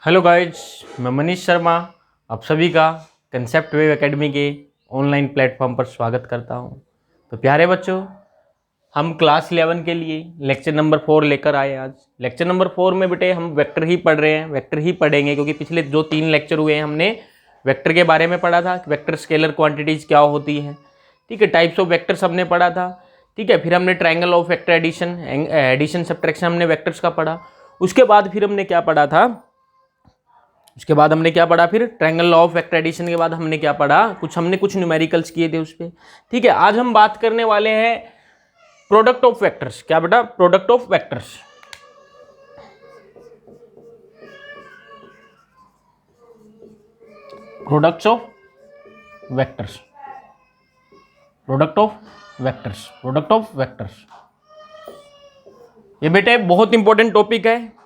Hello guys, मैं मनीष शर्मा आप सभी का कंसेप्ट वेव एकेडमी के ऑनलाइन प्लेटफॉर्म पर स्वागत करता हूं। तो प्यारे बच्चों, हम क्लास 11 के लिए लेक्चर नंबर 4 लेकर आए। आज लेक्चर नंबर 4 में बेटे हम वेक्टर ही पढ़ रहे हैं, वेक्टर ही पढ़ेंगे क्योंकि पिछले जो 3 लेक्चर हुए हैं हमने वेक्टर के बारे में पढ़ा था। वेक्टर स्केलर क्वांटिटीज़ क्या होती हैं, ठीक है, टाइप्स ऑफ वेक्टर्स हमने पढ़ा था, ठीक है। फिर हमने triangle of vector addition subtraction हमने वेक्टर्स का पढ़ा। उसके बाद फिर हमने क्या पढ़ा था, फिर triangle law of vector addition के बाद हमने क्या पढ़ा, हमने कुछ न्यूमेरिकल्स किए थे उस पर, ठीक है। आज हम बात करने वाले हैं प्रोडक्ट ऑफ वेक्टर्स। क्या बेटा? Product of vectors. Products of vectors, product of vectors, product of vectors. ये बेटे बहुत इंपॉर्टेंट टॉपिक है।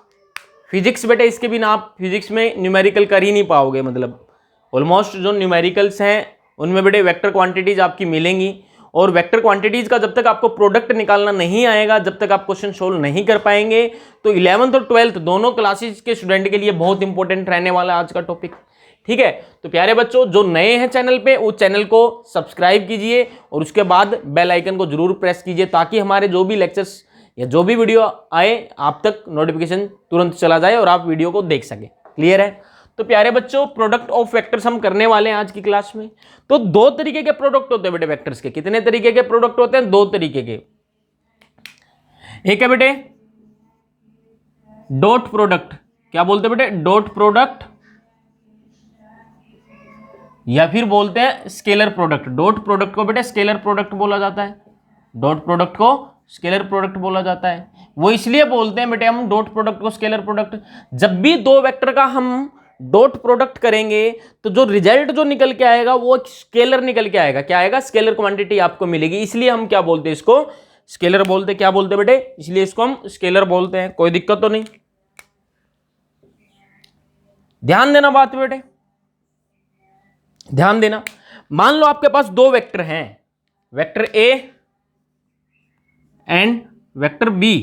फिजिक्स बेटे, इसके बिना आप फिजिक्स में न्यूमेरिकल कर ही नहीं पाओगे। मतलब ऑलमोस्ट जो न्यूमेरिकल्स हैं उनमें बेटे वेक्टर क्वांटिटीज आपकी मिलेंगी, और वेक्टर क्वांटिटीज का जब तक आपको प्रोडक्ट निकालना नहीं आएगा, जब तक आप क्वेश्चन सोल्व नहीं कर पाएंगे, तो 11th और 12th दोनों क्लासेज के स्टूडेंट के लिए बहुत इंपॉर्टेंट रहने वाला है आज का टॉपिक, ठीक है। तो प्यारे बच्चों, जो नए हैं चैनल पे, उस चैनल को सब्सक्राइब कीजिए और उसके बाद बेल आइकन को जरूर प्रेस कीजिए, ताकि हमारे जो भी लेक्चर्स या जो भी वीडियो आए आप तक नोटिफिकेशन तुरंत चला जाए और आप वीडियो को देख सके। क्लियर है? तो प्यारे बच्चों, प्रोडक्ट ऑफ वेक्टर्स हम करने वाले हैं आज की क्लास में। तो 2 तरीके के प्रोडक्ट होते हैं बेटे वेक्टर्स के। कितने तरीके के प्रोडक्ट होते हैं? 2 तरीके के। एक है बेटे डॉट प्रोडक्ट। क्या बोलते हैं बेटे? डॉट प्रोडक्ट, या फिर बोलते हैं स्केलर प्रोडक्ट। डॉट प्रोडक्ट को बेटे स्केलर प्रोडक्ट बोला जाता है। डॉट प्रोडक्ट को स्केलर प्रोडक्ट बोला जाता है। वो इसलिए बोलते हैं बेटे हम डॉट प्रोडक्ट को स्केलर प्रोडक्ट, जब भी 2 वेक्टर का हम डॉट प्रोडक्ट करेंगे तो जो रिजल्ट जो निकल के आएगा वो स्केलर निकल के आएगा। क्या आएगा? स्केलर क्वांटिटी आपको मिलेगी। इसलिए हम क्या बोलते हैं? इसको स्केलर बोलते हैं। क्या बोलते हैं बेटे? इसलिए इसको हम स्केलर बोलते हैं। कोई दिक्कत तो नहीं? ध्यान देना बात बेटे, ध्यान देना। मान लो आपके पास 2 वेक्टर हैं, vector A and vector B.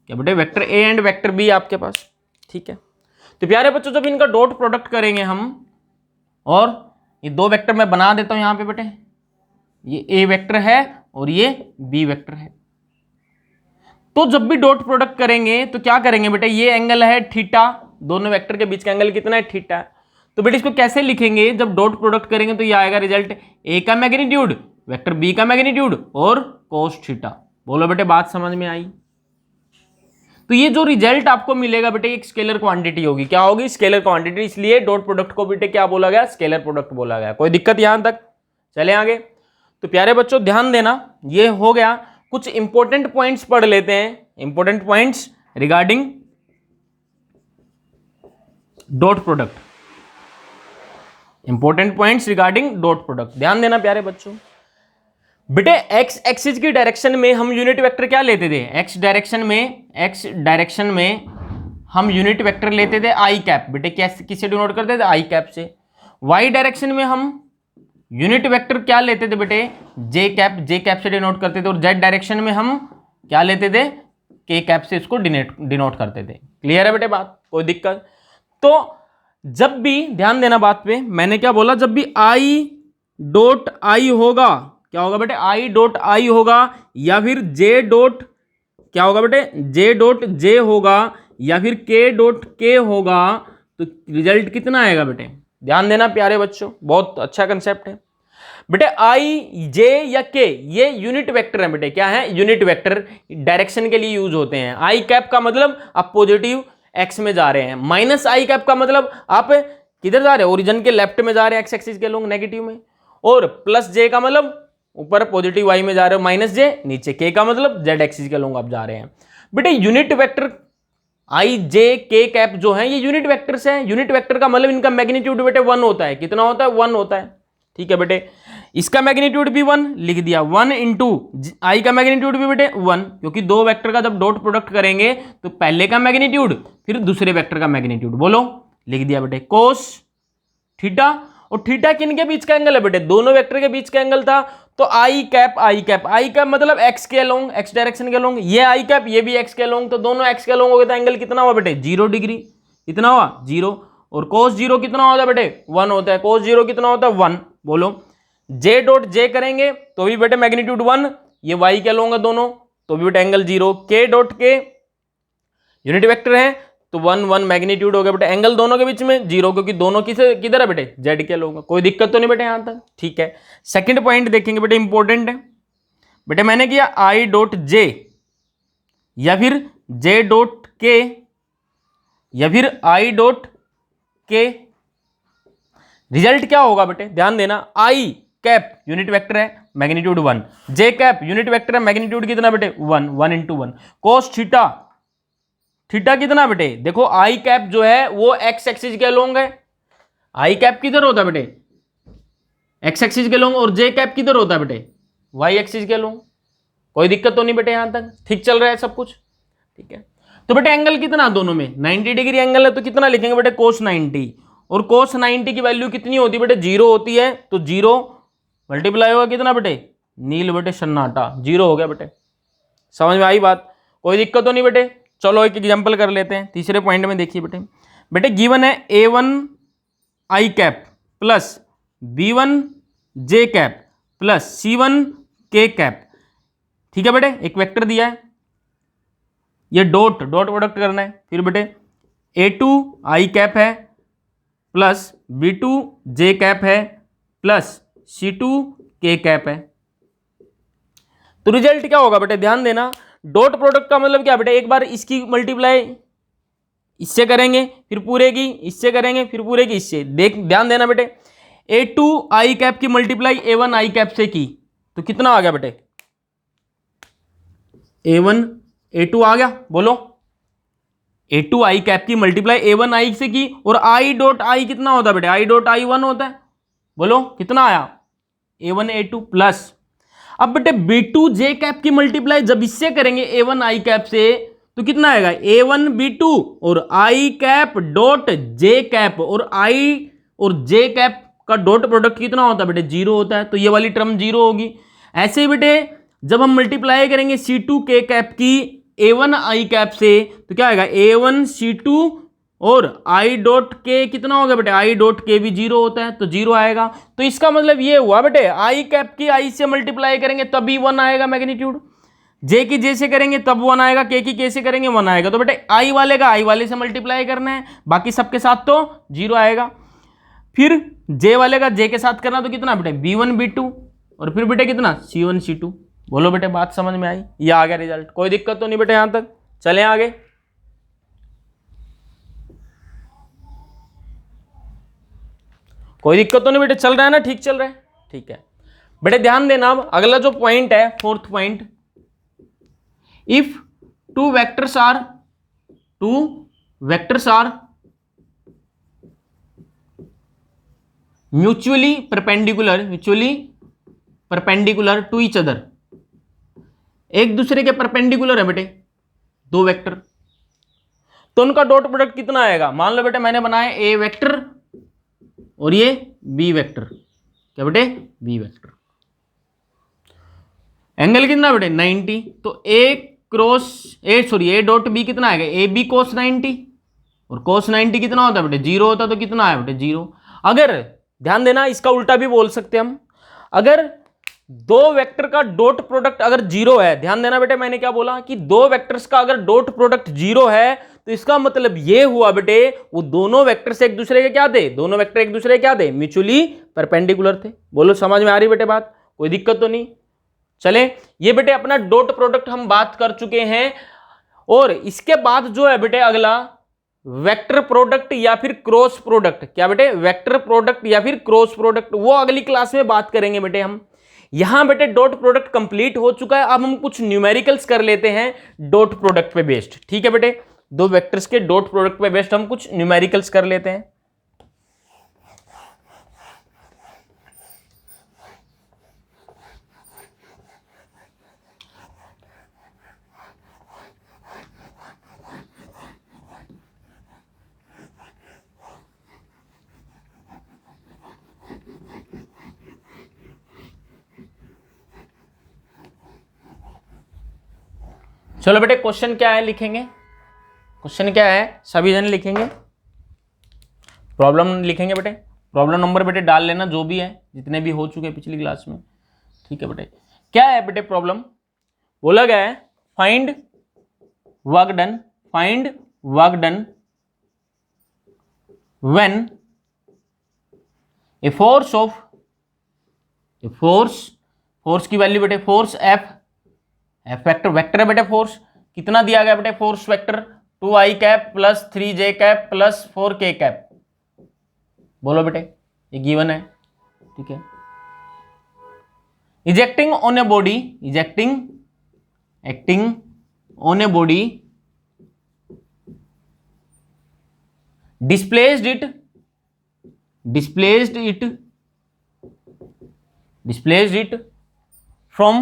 क्या बेटे? Vector A and vector B आपके पास, ठीक है। तो प्यारे बच्चों, जब इनका डॉट प्रोडक्ट करेंगे हम, और ये 2 वेक्टर मैं बना देता हूं यहां पे बेटे, ये ए वेक्टर है और ये बी वेक्टर है। तो जब भी डॉट प्रोडक्ट करेंगे तो क्या करेंगे बेटे? ये एंगल है थीटा, दोनों वेक्टर के बीच का एंगल कितना है? थीटा। तो बेटे इसको कैसे लिखेंगे? जब डॉट प्रोडक्ट करेंगे तो ये आएगा रिजल्ट ए का मैग्नीट्यूड, वेक्टर बी का मैग्नीट्यूड और कोस थीटा। बोलो बेटे, बात समझ में आई? तो ये जो रिजल्ट आपको मिलेगा बेटे, एक स्केलर क्वांटिटी होगी। क्या होगी? Scalar quantity. इसलिए डॉट प्रोडक्ट को बेटे क्या बोला गया? स्केलर प्रोडक्ट बोला गया। कोई दिक्कत यहां तक? चले आगे। तो प्यारे बच्चों ध्यान देना, ये हो गया। कुछ इंपॉर्टेंट पॉइंट्स पढ़ लेते हैं, important points regarding dot product. Important points regarding dot product, ध्यान देना प्यारे बच्चों। बेटे एक्स एक्सिस की डायरेक्शन में हम यूनिट वेक्टर क्या लेते थे? एक्स डायरेक्शन में हम यूनिट वेक्टर लेते थे आई कैप। बेटे कैसे, किससे डिनोट करते थे? आई कैप से। वाई डायरेक्शन में हम यूनिट वेक्टर क्या लेते थे बेटे? जे कैप से डिनोट करते थे। और जेड डायरेक्शन में हम क्या लेते थे? के कैप से इसको डिनोट करते थे। क्लियर है बेटे बात? कोई दिक्कत? तो जब भी ध्यान देना बात पे, मैंने क्या बोला? जब भी आई डॉट आई होगा, क्या होगा बेटे? आई डॉट आई होगा, या फिर जे डॉट क्या होगा बेटे? जे डॉट जे होगा, या फिर के डॉट के होगा, तो रिजल्ट कितना आएगा बेटे? ध्यान देना प्यारे बच्चों, बहुत अच्छा कंसेप्ट है बेटे। आई जे या के ये यूनिट वेक्टर है बेटे। क्या है? यूनिट वेक्टर, डायरेक्शन के लिए यूज होते हैं। आई कैप का मतलब आप पॉजिटिव एक्स में जा रहे हैं, माइनस आई कैप का मतलब आप किधर जा रहे हैं? ओरिजिन के लेफ्ट में जा रहे हैं, एक्स एक्सिस के लोग नेगेटिव में। और प्लस जे का मतलब ऊपर पॉजिटिव वाई में जा रहे हो, माइनस जे नीचे। के का मतलब जेड एक्सिस के लोग आप जा रहे हैं बेटे। यूनिट वेक्टर आई जे के कैप जो है ये यूनिट वेक्टर्स हैं। यूनिट वेक्टर का मतलब इनका मैग्नीट्यूड बेटे 1 होता है। कितना होता है? 1 होता है, ठीक है बेटे। इसका मैग्नीट्यूड भी 1 लिख दिया, 1 इंटू आई का मैग्नीट्यूड भी बेटे 1, क्योंकि 2 वेक्टर का जब डॉट प्रोडक्ट करेंगे तो पहले का मैग्नीट्यूड फिर दूसरे वेक्टर का मैग्नीट्यूड। बोलो, लिख दिया बेटे कोस थीटा। और थीटा किन के बीच का एंगल है बेटे? दोनों वेक्टर के बीच का एंगल था। तो आई कैप मतलब एक्स के अलोंग, एक्स डायरेक्शन के अलोंग। ये आई कैप, ये भी एक्स के अलोंग, तो दोनों एक्स के अलोंग हो गया, तो एंगल कितना हुआ बेटे? 0 डिग्री। कितना हुआ 0, और cos 0 कितना होता है बेटे 1 होता है, cos 0 कितना होता है 1। बोलो j डॉट j करेंगे तो भी बेटे मैग्नीट्यूड 1, ये y क्या लूंगा दोनों तो भी बेटे angle 0, k dot k unit vector है तो 1 1 मैग्नीट्यूड हो गया बेटे, एंगल दोनों के बीच में 0 क्योंकि दोनों किधर है बेटे z के लूंगा, कोई दिक्कत तो नहीं बेटे यहां तक, ठीक है। सेकंड पॉइंट देखेंगे बेटे, इंपॉर्टेंट है बेटे, मैंने किया i डॉट j या फिर j डॉट k या फिर i डॉट k, रिजल्ट क्या होगा बेटे ध्यान देना, i कैप यूनिट वेक्टर है magnitude 1, j cap unit vector है मैग्नीट्यूड कितना बेटे 1, 1 इंटू 1, cos थीटा, थीटा कितना बेटे देखो आई कैप जो है वो एक्स एक्सिस के अलोंग है, आई कैप किधर होता है बेटे एक्स एक्सिस के अलोंग, और जे कैप किधर होता है बेटे वाई एक्सिस के अलोंग, कोई दिक्कत तो नहीं बेटे यहां तक, ठीक चल रहा है सब कुछ, ठीक है। तो बेटे एंगल कितना दोनों में 90 डिग्री एंगल है तो कितना लिखेंगे बेटे cos 90, और cos 90 की वैल्यू कितनी होती है बेटे 0 होती है, तो 0 मल्टीप्लाई होगा कितना बेटे नील बेटे सन्नाटा 0 हो गया बेटे, समझ में आई बात, कोई दिक्कत तो नहीं बेटे। चलो एक एग्जांपल कर लेते हैं, तीसरे पॉइंट में देखिए बेटे, बेटे गिवन है a1 आई कैप प्लस b1 जे कैप प्लस c1 के कैप, ठीक है बेटे, एक वेक्टर दिया है, ये डॉट प्रोडक्ट करना है, फिर बेटे a2 आई कैप है प्लस b2 जे कैप है प्लस c2 के कैप है, तो रिजल्ट क्या होगा बेटे ध्यान देना, डॉट प्रोडक्ट का मतलब क्या बेटे, एक बार इसकी मल्टीप्लाई इससे करेंगे फिर पूरे की इससे करेंगे फिर पूरे की इससे, देख ध्यान देना बेटे, a2 आई कैप की मल्टीप्लाई a1 आई कैप से की तो कितना आ गया बेटे a1 a2 आ गया, बोलो a2 आई कैप की मल्टीप्लाई a1 आई से की, और i डॉट आई कितना होता है बेटे i डॉट आई 1 होता है, बोलो कितना आया a1 a2 प्लस, अब बेटे b2 जे कैप की मल्टीप्लाई जब इससे करेंगे a1 आई कैप से तो कितना आएगा a1 b2 और i cap dot J cap, और i और जे कैप का डॉट प्रोडक्ट कितना होता है बेटे 0 होता है, तो ये वाली टर्म 0 होगी। ऐसे ही बेटे जब हम मल्टीप्लाई करेंगे c2 के कैप की a1 आई कैप से तो क्या आएगा a1 c2 और i डॉट के कितना होगा बेटे i डॉट के भी 0 होता है तो 0 आएगा, तो इसका मतलब ये हुआ बेटे i कैप की i से मल्टीप्लाई करेंगे तभी 1 आएगा मैग्नीट्यूड, j की j से करेंगे तब 1 आएगा, k की k से करेंगे 1 आएगा, तो बेटे i वाले का i वाले से मल्टीप्लाई करना है, बाकी सबके साथ तो 0 आएगा, फिर j वाले का j के साथ करना तो कितना बेटे b1 b2 और फिर बेटे कितना c1 c2, बोलो बेटे बात समझ में आई, ये आ गया रिजल्ट, कोई दिक्कत तो नहीं बेटे यहां तक, चलें आगे। कोई दिक्कत तो नहीं बेटे, चल रहा है ना, ठीक चल रहा है, ठीक है बेटे। ध्यान देना अब अगला जो पॉइंट है fourth point, if two vectors are mutually perpendicular to each other, एक दूसरे के परपेंडिकुलर है बेटे दो वेक्टर, तो उनका डॉट प्रोडक्ट कितना आएगा, मान लो बेटे मैंने बनाया ए वेक्टर और ये बी वेक्टर, क्या बेटे बी वेक्टर, एंगल कितना बेटे 90, तो ए डॉट बी कितना आएगा ए बी कोस 90, और कोस 90 कितना होता है बेटे 0 होता, तो कितना आया बेटे 0। अगर ध्यान देना इसका उल्टा भी बोल सकते हैं हम, अगर दो वेक्टर का डॉट प्रोडक्ट अगर 0 है, ध्यान देना बेटे मैंने क्या बोला कि दो वेक्टर्स का अगर डॉट प्रोडक्ट 0 है तो इसका मतलब ये हुआ बेटे वो दोनों वेक्टर से एक दूसरे के क्या थे, दोनों वेक्टर एक दूसरे के क्या थे म्यूचुअली परपेंडिकुलर थे, बोलो समझ में आ रही बेटे बात, कोई दिक्कत तो नहीं। चले ये बेटे अपना डॉट प्रोडक्ट हम बात कर चुके हैं, और इसके बाद जो है बेटे अगला वेक्टर प्रोडक्ट या फिर क्रॉस प्रोडक्ट, क्या बेटे वेक्टर प्रोडक्ट या फिर क्रॉस प्रोडक्ट, वो अगली क्लास में बात करेंगे बेटे हम। यहां बेटे डॉट प्रोडक्ट कंप्लीट हो चुका है, अब हम कुछ न्यूमेरिकल्स कर लेते हैं डॉट प्रोडक्ट पे बेस्ड, ठीक है बेटे, दो वेक्टर्स के डॉट प्रोडक्ट पे बेस्ड हम कुछ न्यूमेरिकल्स कर लेते हैं। चलो बेटे क्वेश्चन क्या है लिखेंगे, क्वेश्चन क्या है सभी जन लिखेंगे। प्रॉब्लम लिखेंगे बेटे, प्रॉब्लम नंबर बेटे डाल लेना जो भी है, जितने भी हो चुके पिछली क्लास में, ठीक है बेटे। क्या है बेटे प्रॉब्लम, बोला गया है find work done when a force की वैल्यू बेटे फोर्स एफ वेक्टर है बेटे, फोर्स कितना दिया गया बेटे, force vector 2i cap plus 3j cap plus 4k cap, बोलो बेटे ये गिवन है, ठीक है। Acting on a body displaced it from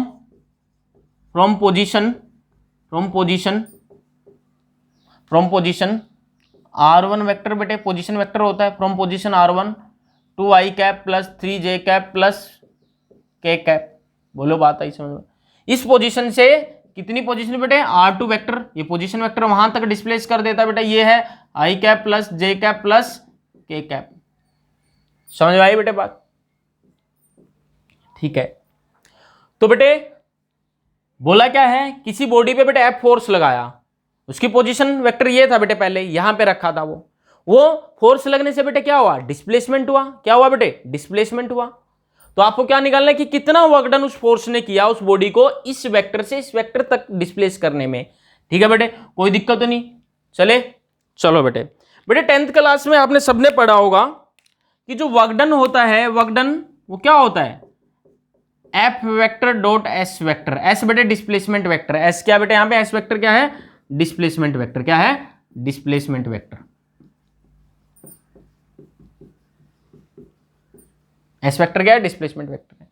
position r1 vector बेटे, पोजीशन वेक्टर होता है, from position r1 2i cap plus 3j cap plus k cap, बोलो बात आई समझ में। इस पोजीशन से कितनी पोजीशन बेटे, r2 वेक्टर, ये पोजीशन वेक्टर वहां तक डिस्प्लेस कर देता है बेटा, ये है i cap plus j cap plus k cap, समझ में आई बेटे बात, ठीक है। तो बेटे बोला क्या है, किसी बॉडी पे बेटे F फोर्स लगाया, उसकी पोजीशन वेक्टर ये था बेटे, पहले यहां पे रखा था, वो फोर्स लगने से बेटे क्या हुआ, डिस्प्लेसमेंट हुआ, क्या हुआ बेटे, डिस्प्लेसमेंट हुआ। तो आपको क्या निकालना है कि कितना वर्क डन उस फोर्स ने किया उस बॉडी को इस वेक्टर से इस वेक्टर तक डिस्प्लेस करने में, ठीक है बेटे, कोई दिक्कत तो नहीं, चलो बेटे 10th क्लास में आपने सबने पढ़ा होगा कि जो वर्क डन होता है, वर्क डन वो क्या होता है, F vector dot S vector, S बेटे डिस्प्लेसमेंट वेक्टर, एस क्या बेटे यहां पे, एस वेक्टर क्या है, डिस्प्लेसमेंट वेक्टर, क्या है, डिस्प्लेसमेंट वेक्टर, एस वेक्टर क्या है, डिस्प्लेसमेंट वेक्टर है।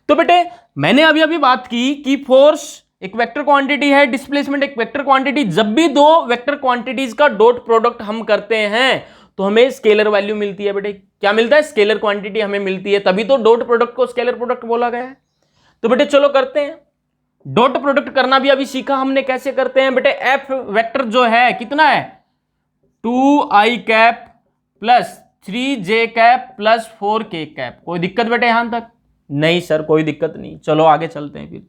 तो बेटे मैंने अभी बात की कि फोर्स एक वेक्टर क्वांटिटी है, डिस्प्लेसमेंट एक वेक्टर क्वांटिटी, जब भी दो वेक्टर क्वांटिटीज का डॉट प्रोडक्ट हम करते हैं तो हमें स्केलर वैल्यू मिलती है बेटे, क्या मिलता है, स्केलर क्वांटिटी हमें मिलती है, तभी तो डॉट प्रोडक्ट को स्केलर प्रोडक्ट बोला गया है। तो बेटे चलो करते हैं, डॉट प्रोडक्ट करना भी अभी सीखा हमने, कैसे करते हैं बेटे, एफ वेक्टर जो है कितना है, 2i cap plus 3j cap plus 4k cap, कोई दिक्कत बेटे यहां तक, नहीं सर कोई दिक्कत नहीं, चलो आगे चलते हैं। फिर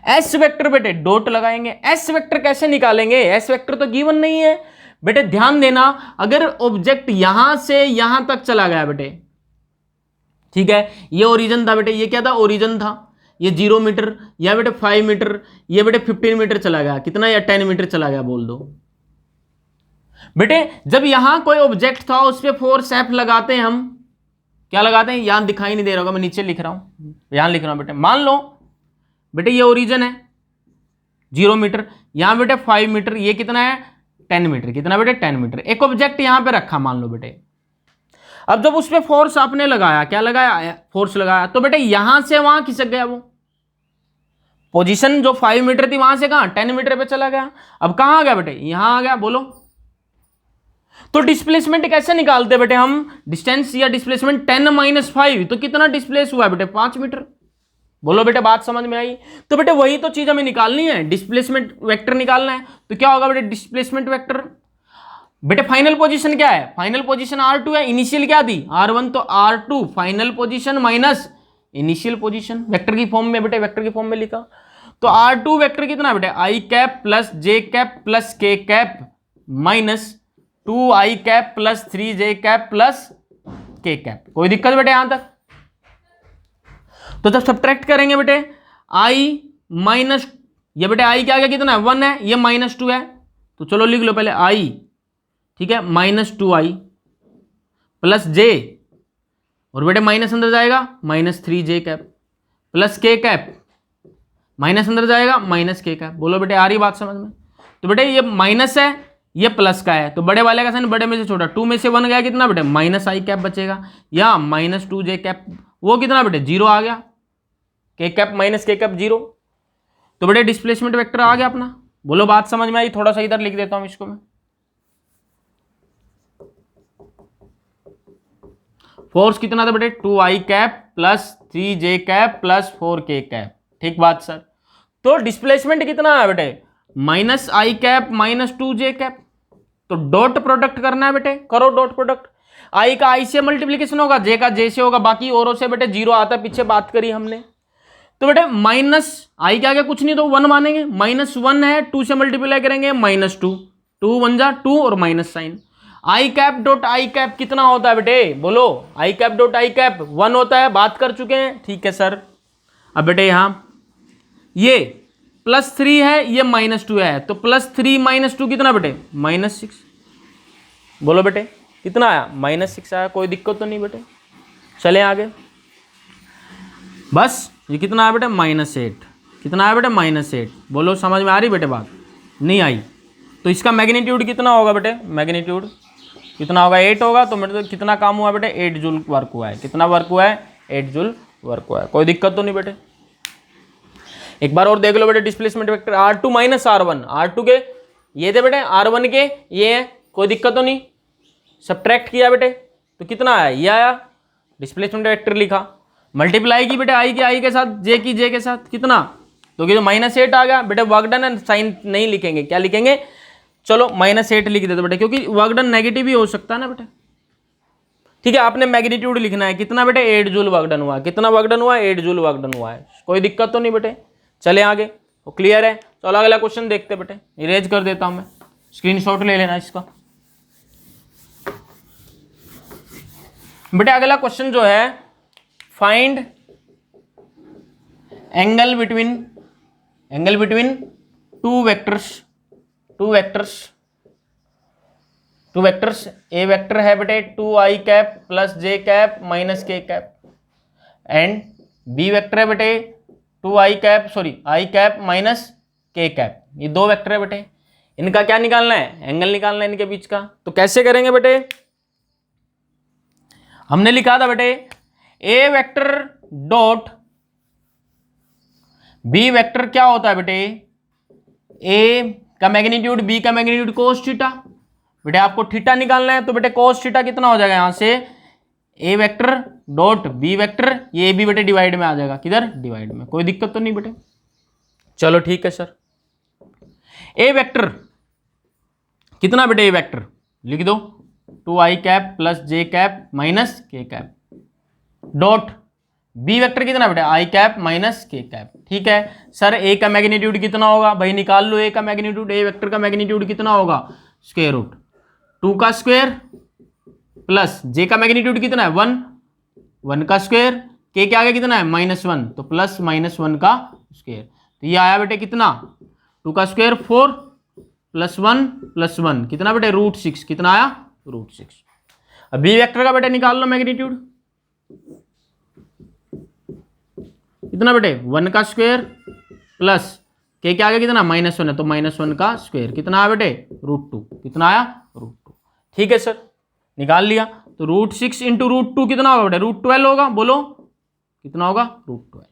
एस वेक्टर बेटे डॉट लगाएंगे, एस वेक्टर कैसे निकालेंगे, एस वेक्टर तो गिवन नहीं है बेटे, ध्यान देना, अगर ऑब्जेक्ट यहां से यहां तक चला गया बेटे, ठीक है, ये ओरिजिन था बेटे, ये क्या था, ओरिजिन था, ये 0 मीटर, या बेटे 5 मीटर, ये बेटे 15 मीटर चला गया, कितना, या 10 मीटर चला गया बोल दो बेटे। जब यहां कोई ऑब्जेक्ट था उस पर फोर्स एफ लगाते हैं हम, क्या लगाते हैं, यहां दिखाई नहीं दे रहा होगा, मैं नीचे लिख रहा हूं, यहां लिख रहा हूं बेटे, मान लो बेटे ये ओरिजिन है 0 मीटर, यहां बेटे 5 मीटर, ये कितना है 10 मीटर, कितना बेटे 10 मीटर, एक ऑब्जेक्ट यहां पे रखा मान लो बेटे। अब जब उस पर फोर्स आपने लगाया, क्या लगाया, फोर्स लगाया, तो बेटे यहां से वहां खिसक गया, वो पोजीशन जो 5 मीटर थी वहां से कहां 10 मीटर पे चला गया, अब कहां आ गया बेटे, यहां आ गया, बोलो। तो डिस्प्लेसमेंट कैसे निकालते बेटे हम, डिस्टेंस या डिस्प्लेसमेंट 10 - 5, तो कितना डिस्प्लेस हुआ बेटे 5 मीटर, बोलो बेटे बात समझ में आई। तो बेटे वही तो चीज हमें निकालनी है, डिस्प्लेसमेंट वेक्टर निकालना है, तो क्या होगा बेटे, डिस्प्लेसमेंट वेक्टर बेटे, फाइनल पोजीशन क्या है, फाइनल पोजीशन r2 है, इनिशियल क्या थी r1, तो r2 final position minus initial position, vector की फॉर्म में बेटे, वेक्टर की फॉर्म में लिखा, तो r2 वेक्टर कितना बेटे, i cap plus j cap plus k cap minus 2i cap plus 3j cap plus k cap, कोई दिक्कत बेटे यहां तक। तो जब सब्ट्रैक्ट करेंगे बेटे i माइनस, ये बेटे i क्या आ गया, कितना है 1 है, ये -2 है, तो चलो लिख लो पहले i, ठीक है, -2i प्लस j, और बेटे माइनस अंदर जाएगा -3j cap plus k cap, minus अंदर जाएगा -k कैप, बोलो बेटे आ रही बात समझ में। तो बेटे ये माइनस है, ये प्लस का है, तो बड़े वाले का साइन बड़े में से छोटा, 2 में से 1 गया, कितना बेटे -i कैप बचेगा, या -2j कैप, वो कितना बेटे 0 आ गया, k cap minus k cap 0, तो बेटे डिस्प्लेसमेंट वेक्टर आ गया अपना, बोलो बात समझ में आई। थोड़ा सा इधर लिख देता हूं इसको मैं, फोर्स कितना था बेटे 2i cap plus 3j cap plus 4k cap, ठीक बात सर। तो डिस्प्लेसमेंट कितना है बेटे -i कैप -2j कैप, तो डॉट प्रोडक्ट करना है बेटे, करो डॉट प्रोडक्ट, आई का आई से मल्टीप्लीकेशन होगा, जे का जे से होगा, बाकी औरों से बेटे जीरो आता है, पीछे बात करी हमने। तो बेटे माइनस आई के आगे कुछ नहीं तो 1 मानेंगे, -1 है, 2 से मल्टीप्लाई करेंगे -2, 2 1 जा 2 और minus sign. I cap dot I cap कितना होता है बेटे, बोलो। I cap dot I cap 1 होता है, बात कर चुके हैं, ठीक है सर। अब बेटे यहां ये +3 है, ये -2 है, तो +3 - 2 कितना बेटे, -6। बोलो बेटे कितना आया, -6 आया, कोई दिक्कत तो नहीं बेटे। चलें आगे, बस ये कितना आया बेटे, -8। कितना आया बेटे, -8। बोलो समझ में आ रही बेटे बात, नहीं आई? तो इसका मैग्नीट्यूड कितना होगा बेटे, मैग्नीट्यूड कितना होगा, 8 होगा। तो मतलब कितना काम हुआ बेटे, 8 जूल वर्क हुआ है। कितना वर्क हुआ है, 8 जूल वर्क हुआ है, कोई दिक्कत तो नहीं बेटे। एक बार और देख लो बेटे, displacement vector R2 - R1, R2 के ये थे बेटे, R1 के ये है, कोई दिक्कत तो नहीं। सब्ट्रैक्ट किया बेटे तो कितना आया, ये आया, डिस्प्लेसमेंट वेक्टर लिखा। मल्टीप्लाई की बेटे आई के साथ, जे की जे के साथ, कितना, तो -8 आ गया बेटे। वर्क डन साइन नहीं लिखेंगे, क्या लिखेंगे, चलो -8 लिख देते बेटे, क्योंकि वर्क डन नेगेटिव भी हो सकता है ना बेटे। ठीक है, आपने मैग्नीट्यूड लिखना है, कितना बेटे, 8 जूल वर्क डन हुआ। कितना वर्क डन हुआ, 8 जूल वर्क डन हुआ है, कोई दिक्कत तो नहीं बेटे। चले आगे, तो क्लियर है। चलो अगला क्वेश्चन देखते बेटे, इरेज कर देता हूं मैं, स्क्रीनशॉट ले लेना इसका। बेटे अगला क्वेश्चन जो है, find angle between two vectors. A vector है बेटे 2i cap + j cap - k cap, and B vector है बेटे i कैप - k कैप। ये दो वेक्टर है बेटे, इनका क्या निकालना है, एंगल निकालना है इनके बीच का। तो कैसे करेंगे बेटे, हमने लिखा था बेटे ए वेक्टर डॉट बी वेक्टर क्या होता है बेटे, ए का मैग्नीट्यूड बी का मैग्नीट्यूड cos थीटा। बेटे आपको थीटा निकालना है, तो बेटे cos थीटा कितना हो जाएगा, यहां से ए वेक्टर डॉट बी वेक्टर, ये भी बेटे डिवाइड में आ जाएगा, किधर, डिवाइड में, कोई दिक्कत तो नहीं बेटे। चलो ठीक है सर। ए वेक्टर कितना बेटे, ए वेक्टर लिख दो 2i cap + j cap - k cap, dot B vector कितना बेटा, i कैप - k कैप। ठीक है सर, ए का मैग्नीट्यूड कितना होगा भाई, निकाल लो ए का मैग्नीट्यूड। ए वेक्टर का मैग्नीट्यूड कितना होगा, स्क्वायर रूट 2 का स्क्वायर प्लस j का मैग्नीट्यूड कितना है, 1 का स्क्वायर, k के आगे कितना है, -1, तो प्लस -1 का स्क्वायर। तो ये आया बेटे कितना, 2 का स्क्वायर 4 + 1 कितना बेटे, √6। कितना आया, √6। अब बी वेक्टर का बेटे निकाल लो मैग्नीट्यूड, कितना बेटे, 1 का स्क्वायर प्लस k के आगे कितना, -1 है, तो -1 का स्क्वायर। कितना आया बेटे, √2। कितना आया, √2। ठीक है सर, निकाल लिया। तो √6 × √2 कितना होगा बेटे, √12 होगा। बोलो कितना होगा, √12।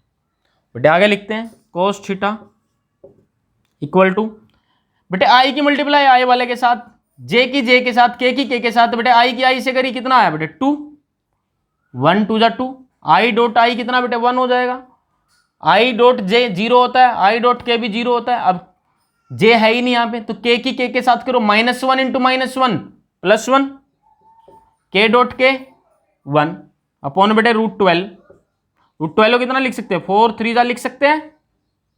बेटे आगे लिखते हैं, cos थीटा इक्वल टू बेटे आई की मल्टीप्लाई आई वाले के साथ, जे की जे के साथ, के की के के साथ। बेटे आई की आई से करी, कितना आया बेटे, 2, 1 2 जा 2, आई डॉट आई कितना बेटे, 1 हो जाएगा। आई डॉट जे 0 होता है, आई डॉट के भी 0 होता है। अब जे है ही नहीं यहाँ पे, तो के की के साथ करो, -1 × -1 +1, के डॉट के 1 अपॉन बेटे √12। √12 को कितना लिख सकते हैं, 4 3 जा लिख सकते हैं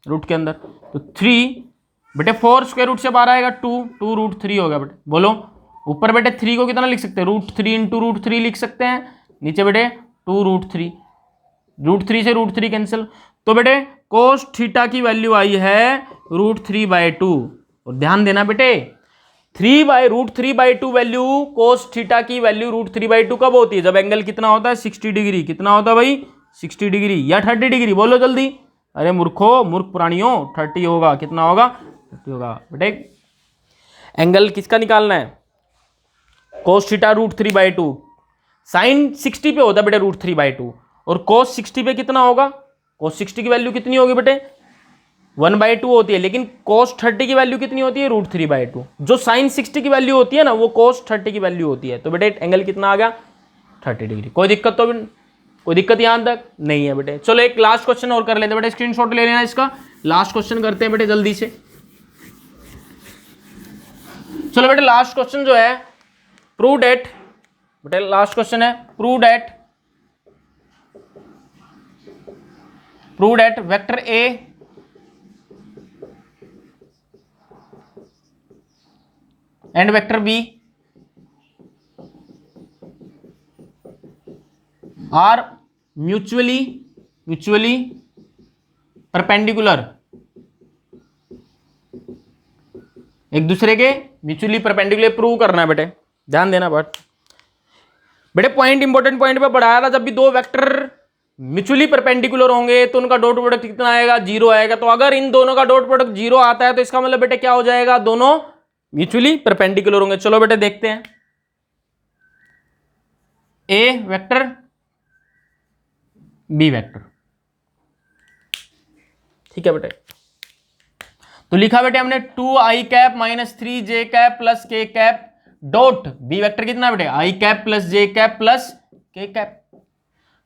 रूट के अंदर, तो 3 बेटे 4 स्क्वायर रूट से 12 आएगा, 2 √3 हो गया बेटे। बोलो ऊपर बेटे 3 को कितना लिख सकते हैं, √3 × √3 लिख सकते हैं, नीचे बेटे 2 √3, √3 से √3 कैंसिल। तो बेटे cos थीटा की वैल्यू आई है √3/2। और ध्यान देना बेटे, √3/2 वैल्यू, cos थीटा की वैल्यू √3/2 कब होती है, जब एंगल कितना होता है, 60 डिग्री। कितना होता है भाई, 60 डिग्री या 30 डिग्री, बोलो जल्दी। अरे मूर्ख प्राणियों, 30 होगा। कितना होगा, 30 होगा बेटे। एंगल किसका निकालना है, cos थीटा √3/2, साइन 60 पे होता है बेटे √3/2, और cos 60 पे कितना होगा, cos 60 की वैल्यू कितनी होगी बेटे, 1/2 होती है, लेकिन cos 30 की वैल्यू कितनी होती है, √3/2। जो sin 60 की वैल्यू होती है ना, वो cos 30 की वैल्यू होती है। तो बेटे एंगल कितना आ गया, 30 डिग्री। कोई दिक्कत यहां तक नहीं है बेटे। चलो एक लास्ट क्वेश्चन और कर लेते हैं बेटे, स्क्रीनशॉट ले लेना इसका। लास्ट क्वेश्चन करते हैं बेटे जल्दी से। चलो बेटे लास्ट क्वेश्चन जो है, प्रूव डेट बेटे लास्ट क्वेश्चन है, prove that vector A and vector B are mutually perpendicular, एक दूसरे के म्यूचुअली परपेंडिकुलर प्रूव करना है बेटे, ध्यान देना। बेटे पॉइंट इंपॉर्टेंट पॉइंट पे पढ़ाया था, जब भी दो वेक्टर म्यूचुअली परपेंडिकुलर होंगे तो उनका डॉट प्रोडक्ट कितना आएगा, 0 आएगा। तो अगर इन दोनों का डॉट प्रोडक्ट 0 आता है तो इसका मतलब बेटे क्या हो जाएगा, दोनों म्यूचुअली परपेंडिकुलर होंगे। चलो बेटे देखते हैं, ए वेक्टर बी वेक्टर, ठीक है बेटे। तो लिखा बेटे हमने 2i cap minus 3j cap plus k cap dot B vector कितना बेटे, i cap plus j cap plus k cap.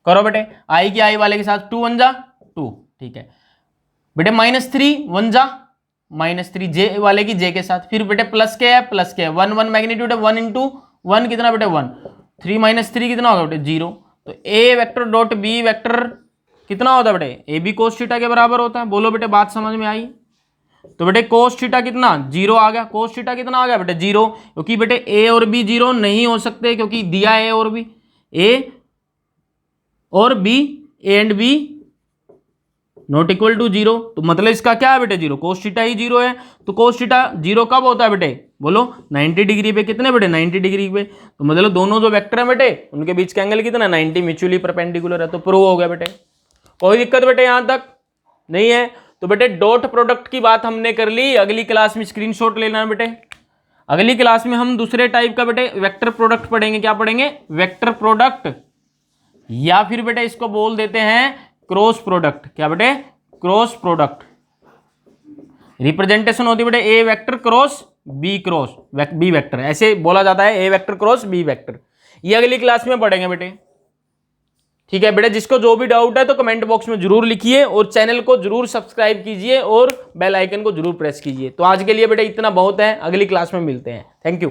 करो बेटे, i की i वाले के साथ 2 1 जा 2, ठीक है बेटे, -3 1 जा -3, j वाले की j के साथ, फिर बेटे प्लस k है प्लस k, 1 1 मैग्नीट्यूड है, 1 इंटू 1 कितना बेटे 1, 3 -3 कितना होगा बेटे 0। तो a vector dot b vector कितना होता है बेटे, ए बी कोस थीटा के बराबर होता है। बोलो बेटे बात समझ में आई। तो बेटे कोस थीटा कितना 0 आ गया, कोस थीटा कितना आ गया बेटे 0, क्योंकि बेटे ए और बी 0 नहीं हो सकते, क्योंकि दिया ए और बी, ए और B, A and B not equal to 0। तो मतलब इसका क्या है बेटे 0, कोस थीटा ही 0 है। तो कोस थीटा 0 कब होता है बेटे, बोलो 90 डिग्री पे, कितने बेटे 90 डिग्री पे। तो मतलब दोनों जो वेक्टर है बेटे उनके बीच का एंगल कितना 90, म्यूचुअली परपेंडिकुलर है। तो प्रूव हो गया बेटे, कोई दिक्कत बेटे यहां तक नहीं है। तो बेटे डॉट प्रोडक्ट की बात हमने कर ली, अगली क्लास में स्क्रीनशॉट लेना है बेटे। अगली क्लास में हम दूसरे टाइप का बेटे वेक्टर प्रोडक्ट पढ़ेंगे। क्या पढ़ेंगे, वेक्टर प्रोडक्ट, या फिर बेटे इसको बोल देते हैं क्रॉस प्रोडक्ट। क्या बेटे, क्रॉस प्रोडक्ट। रिप्रेजेंटेशन होती है बेटे ए वेक्टर क्रॉस बी वेक्टर, ऐसे बोला जाता है, ए वेक्टर क्रॉस बी वेक्टर। ये अगली क्लास में पढ़ेंगे बेटे, ठीक है बेटा। जिसको जो भी डाउट है तो कमेंट बॉक्स में जरूर लिखिए, और चैनल को जरूर सब्सक्राइब कीजिए और बेल आइकन को जरूर प्रेस कीजिए। तो आज के लिए बेटा इतना बहुत है, अगली क्लास में मिलते हैं। Thank you.